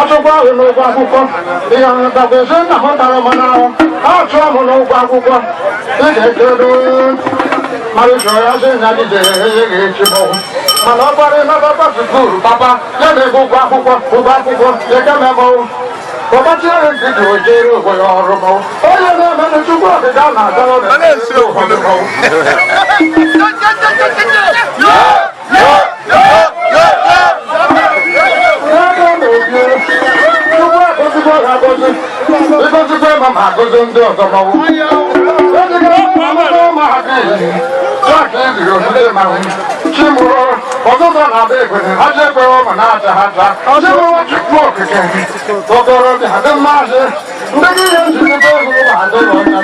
achụkwa ahụ n'ụgwọ akwụkwọ ihe ntakwesị nna m tara m n'ahụ achụọ m n'ụgwọ akwụkwọ ị ga-ekedo mmadụ chọrọ ya sị nya dije ihe ga-echi mọnwụ mana ọ gwara ịnabata sukuru papa ya na-ebe ụgwọ akwụkwọ ekememọnwụ ọbachi ahụ nkịtị ojere obodo ọrụ mọnwụ onye na-eme chukwu ọdịda na-adọrọ ịgọzikwa ma ma agụzi ndị ọzọ mọnwụ chimụrụ ọzụzọ na-ada ekwere ha ji ekwewe ma na-acha ha taa chimụrụ chukwu okike ọgọrọ dị ha dị mmasị ndị gị ihe njikọta ego ma adịghị ọnya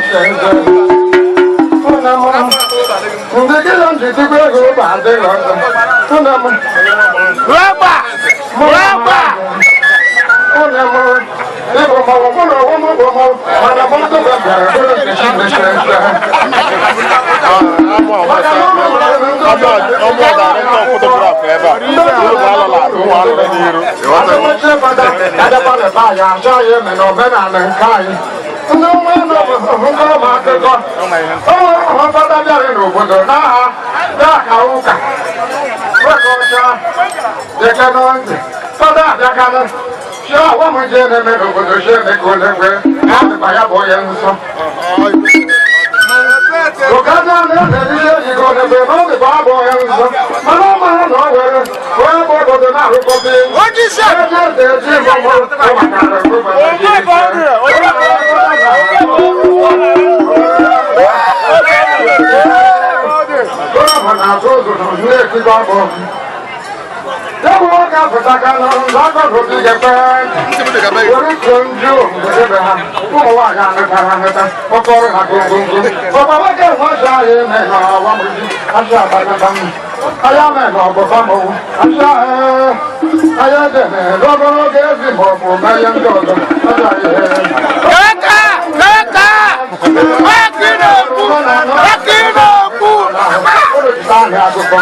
ndị gị ihe njikọta ego ma adịghị ọnya ịbụ mmanwụ mụ na ọnwụ bụ mmanwụ mana mmadụ bịara bụrụ nkechi mechiri omenala nke anyị ndị nwa akụkọ fada bịara n'obodo n'aha aka ụka wekọcha ekenọntị fada abịakanụ chi ọgwa m je na-eme n'obodo chi eme ka olekwe ha dịkwa ya bụ onye nsọ ụkaja na-eze ihe oyigo n'ebe n'oge bụ abụ onye nsọ mana ọ mara na ọ were onye bụ obodo na-arụkọta na-atụ ụzọ na-etigọ ọbụ ewu nwoke apụtakanụ n'akọgụgị gekpe orituo ndị obodo ha ụmụ nwaanyị anụtara ahụta kpọkọrọ ha gongongo ọba nwoke nwazi ahụ eme na ọwa mụji asị agbanyeta m aya mee na ọbụba mọwụ asị aya deme n'ogologo ezi ma ọ bụ mee ndị ọzọ akụkọ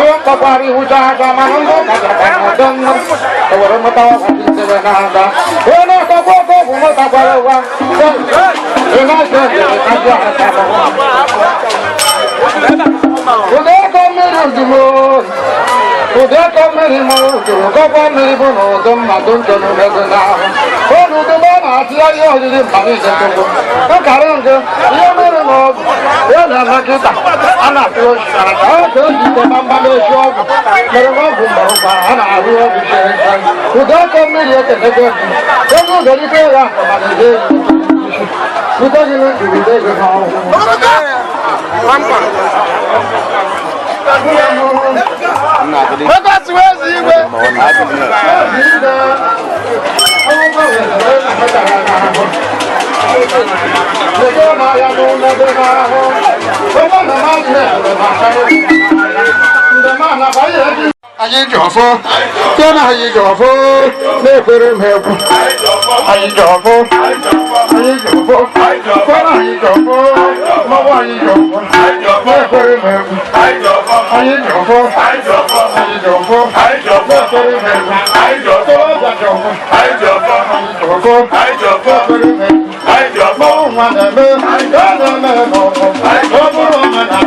Kapari hujan sama nunggu kata dengar orang matawa hati sebenarnya ono toko bunga tabawa ini jadi aja udah kamu jumur udah kamu mau kamu bono temadun jono megana bono temana tiada jadi panik itu sekarang ke dia merengok dia nak kita anak terus sekarang terus kita mampu show merengok bumbu anak dua bicara udah kamu dia terdekat kamu dari mana kemana udah jalan udah kau mampu Maka siwezi we. Ayi jọfọ, tẹ́lá ayi jọfọ, lẹ́fẹ̀rẹ̀ mẹ́kù. Ayi jọfọ, tẹ́lá ayi jọfọ, mọ́wọ́ ayi jọfọ, lẹ́fẹ̀rẹ̀ mẹ́kù. Ayi jọfọ, lẹ́fẹ̀rẹ̀ mẹ́kù. Tọ́lá jọfọ, lẹ́fẹ̀rẹ̀ mẹ́kù. Mọ́wọ́ wọn dẹ̀mẹ́, dẹ́mẹ́ lọ́kọ̀, ọ̀bùrọ̀ mẹ́ta.